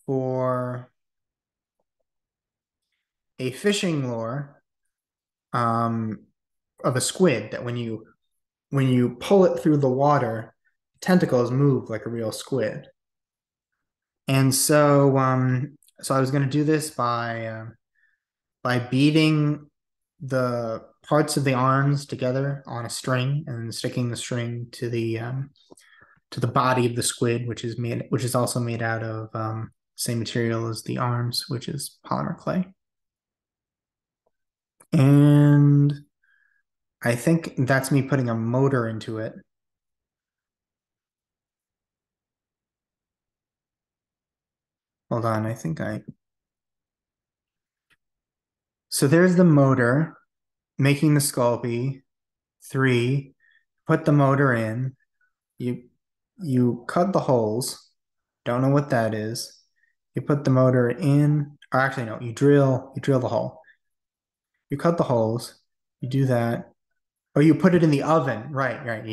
for a fishing lure of a squid that when you pull it through the water, tentacles move like a real squid. And so I was going to do this by beating the parts of the arms together on a string and sticking the string to the body of the squid, which is also made out of same material as the arms, which is polymer clay. And I think that's me putting a motor into it. Hold on, I think I. So there's the motor making the Sculpey. 3, put the motor in. You cut the holes. Don't know what that is. You put the motor in, or actually no, you drill the hole. You cut the holes. You do that. Oh, you put it in the oven. Right, right.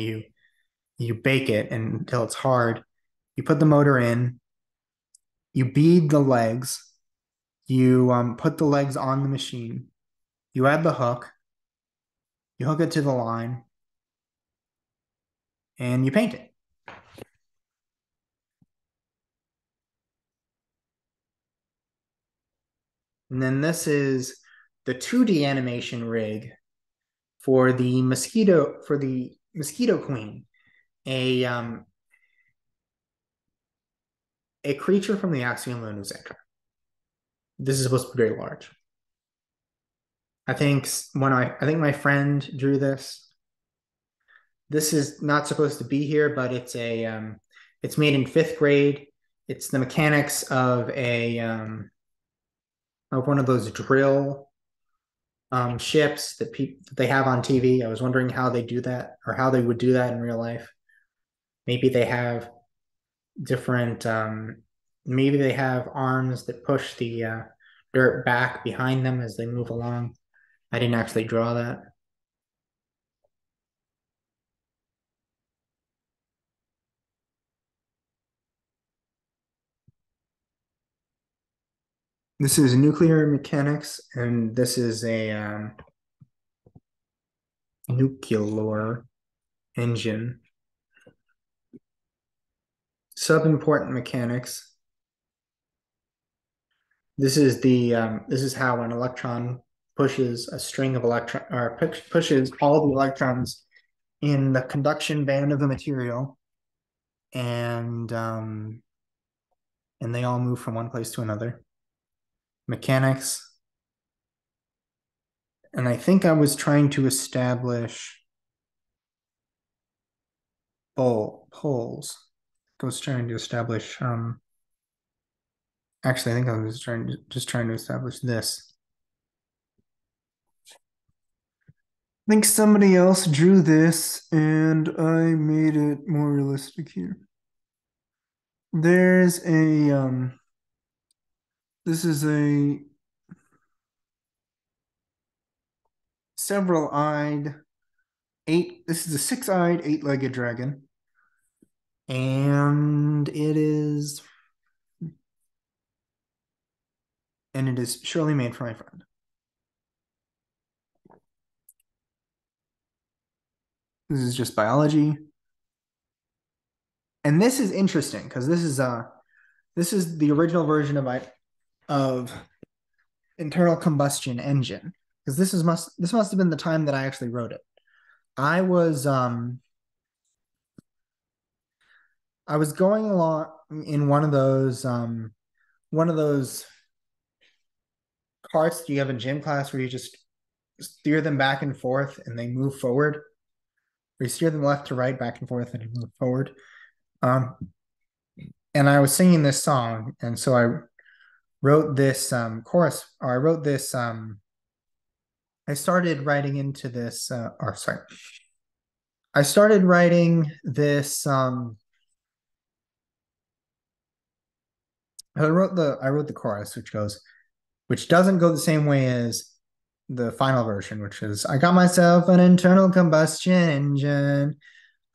You bake it until it's hard. You put the motor in. You bead the legs. You put the legs on the machine. You add the hook. You hook it to the line, and you paint it. And then this is the 2D animation rig for the mosquito queen, a a creature from the Axiom Moon of Xantar. This is supposed to be very large. I think my friend drew this. This is not supposed to be here, but it's made in 5th grade. It's the mechanics of one of those drill ships that they have on TV. I was wondering how they do that or how they would do that in real life. Maybe they have different. Maybe they have arms that push the dirt back behind them as they move along. I didn't actually draw that. This is nuclear mechanics, and this is a nuclear engine. Subimportant mechanics. This is how an electron pushes a string of electron or pushes all the electrons in the conduction band of the material, and they all move from one place to another. Mechanics. And I think I was trying to establish poles. I was trying to establish actually I think I was just trying to establish this. I think somebody else drew this and I made it more realistic here. There's a this is a several-eyed this is a 6-eyed, 8-legged dragon. And it is surely made for my friend. This is just biology. And this is interesting because this is the original version of internal combustion engine. Because this must have been the time that I actually wrote it. I was I was going along in one of those carts that you have in gym class where you just steer them back and forth and they move forward. Or you steer them left to right, back and forth, and you move forward. Um, and I was singing this song, and so I wrote this chorus, or I wrote this. I started writing into this, or sorry, I started writing this. I wrote the chorus, which doesn't go the same way as the final version, which is I got myself an internal combustion engine.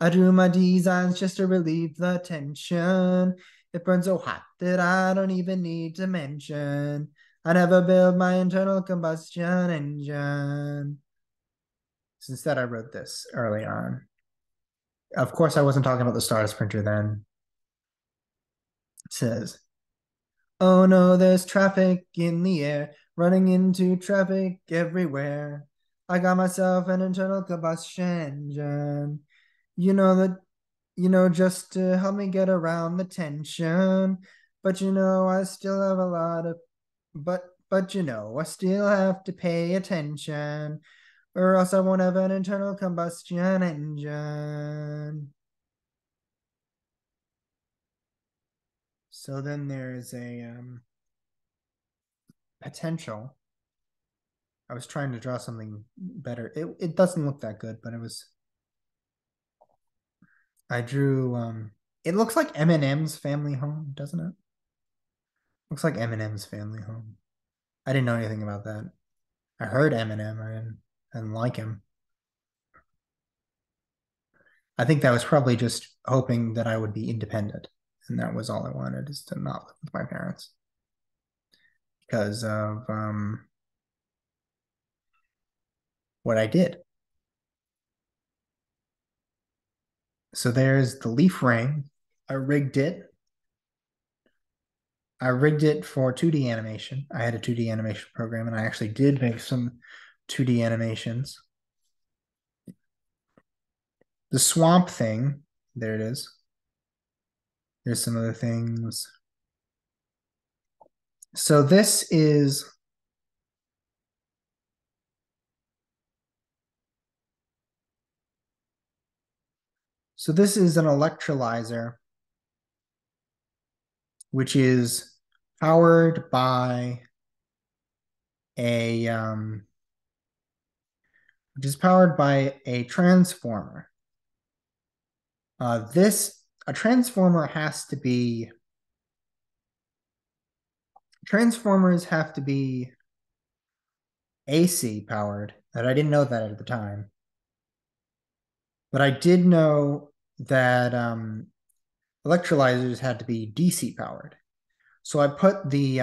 I drew my designs just to relieve the tension. It burns so hot that I don't even need to mention. I never build my internal combustion engine. So instead, I wrote this early on. Of course, I wasn't talking about the Stars printer then. It says, oh no, there's traffic in the air, running into traffic everywhere. I got myself an internal combustion engine. You know that just to help me get around the tension. But I still have a lot of but I still have to pay attention, or else I won't have an internal combustion engine. So then there's a potential. I was trying to draw something better. It doesn't look that good, but I drew it looks like Eminem's family home, doesn't it? Looks like Eminem's family home. I didn't know anything about that. I heard Eminem. I didn't like him. I think that was probably just hoping that I would be independent, and that was all I wanted, is to not live with my parents because of what I did. So there's the leaf ring. I rigged it. I rigged it for 2D animation. I had a 2D animation program, and I actually did make some 2D animations. The swamp thing, there it is. There's some other things. So this is an electrolyzer, which is powered by a which is powered by a transformer. This a transformer has to be Transformers have to be AC powered. And I didn't know that at the time, but I did know that electrolyzers had to be DC powered. So I put the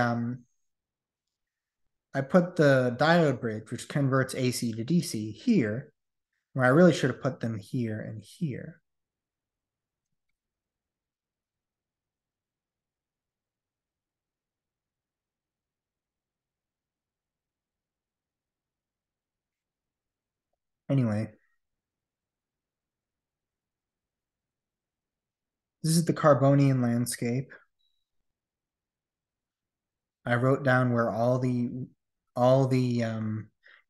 diode bridge, which converts AC to DC, here, where I really should have put them here and here. Anyway, this is the Carbonian landscape. I wrote down where all the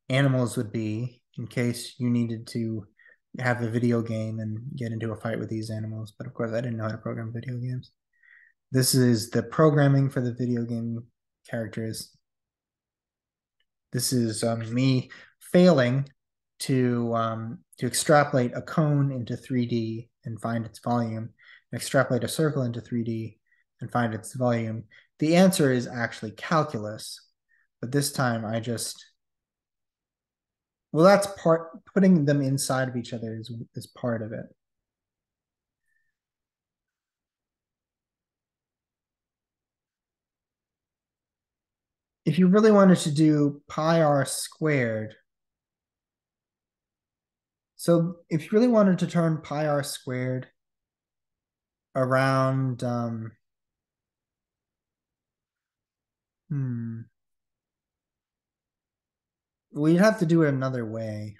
animals would be in case you needed to have a video game and get into a fight with these animals. But of course, I didn't know how to program video games. This is the programming for the video game characters. This is me failing to extrapolate a cone into 3D and find its volume, and extrapolate a circle into 3D and find its volume. The answer is actually calculus, but this time that's putting them inside of each other is part of it. If you really wanted to do pi r squared, So if you really wanted to turn pi r squared around, hmm, well, you'd have to do it another way.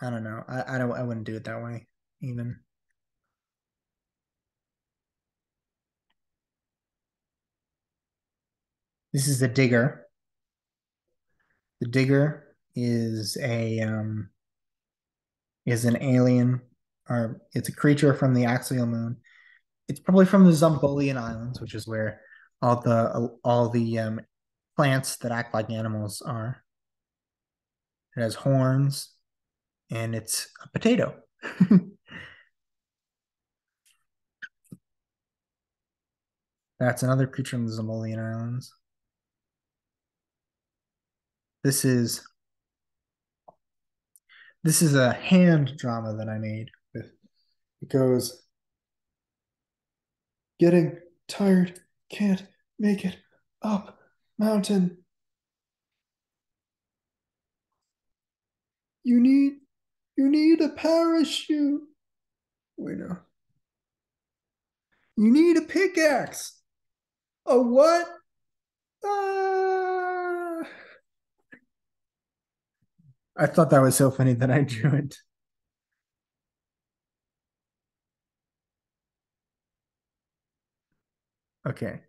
I don't know. I wouldn't do it that way even. This is the digger. The digger is an alien, or it's a creature from the axial moon. It's probably from the Zambolian Islands, which is where all the plants that act like animals are. It has horns, and it's a potato. That's another creature from the Zambolian Islands. This is this is a hand drama that I made. It goes, getting tired, can't make it up mountain. You need you need a parachute. Wait, no. You need a pickaxe. A what? Ah! I thought that was so funny that I drew it. Okay.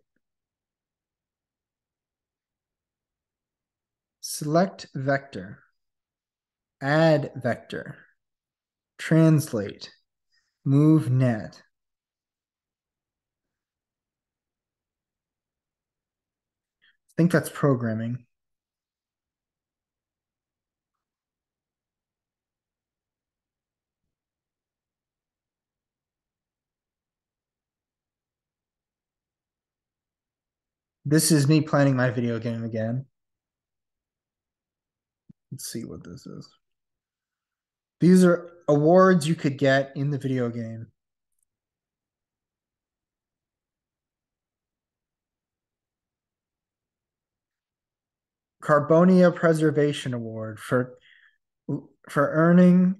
Select vector, add vector, translate, move net. I think that's programming. This is me planning my video game again. Let's see what this is. These are awards you could get in the video game. Carbonia Preservation Award for earning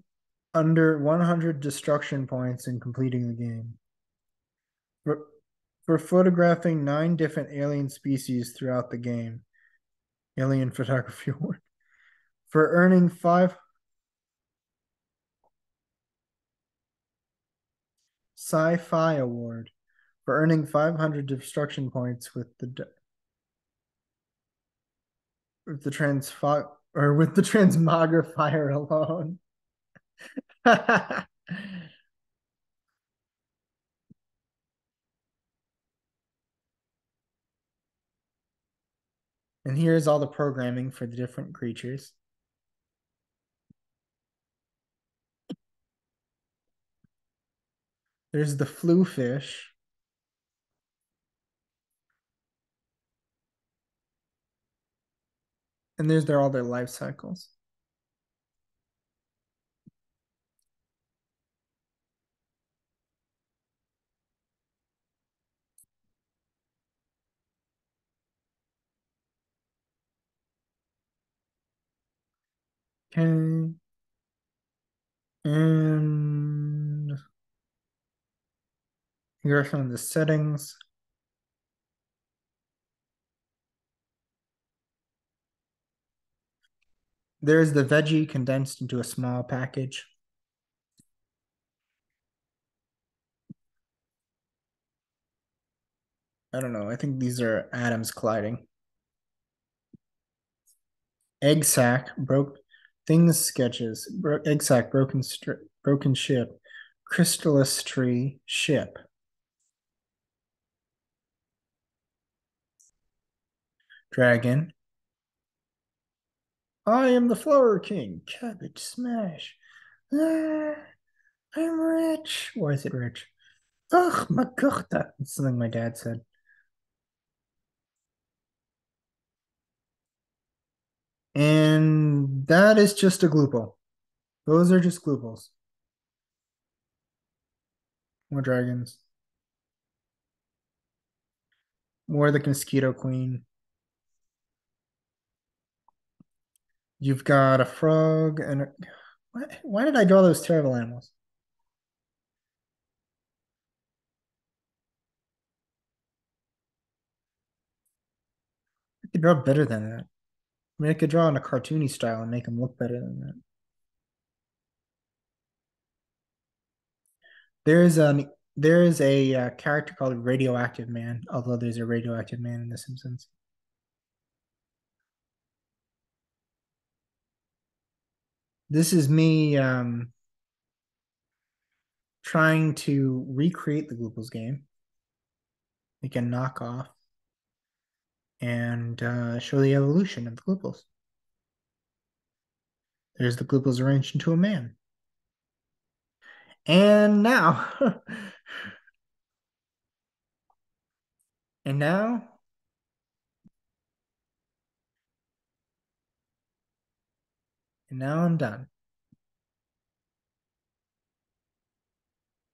under 100 destruction points in completing the game. For, for photographing 9 different alien species throughout the game. Alien Photography Award. For earning 5 Sci-Fi Award. For earning 500 destruction points with the transmogrifier alone. And here's all the programming for the different creatures. There's the flu fish. And there's all their life cycles. Okay. And here are some of the settings. There's the veggie condensed into a small package. I don't know. I think these are atoms colliding. Egg sac broke things sketches. Egg sac broken ship. Crystallis tree ship. Dragon. I am the flower king. Cabbage smash. Ah, I'm rich. Why is it rich? Ugh, magurta. It's something my dad said. And that is just a gloople. Those are just glooples. More dragons. War the Mosquito Queen. You've got a frog and why did I draw those terrible animals? I could draw better than that. I mean, I could draw in a cartoony style and make them look better than that. There is a character called Radioactive Man, although there's a Radioactive Man in The Simpsons. This is me trying to recreate the Glooples game, make a knockoff, and show the evolution of the Glooples. There's the Glooples arranged into a man. And now, and now, and now I'm done.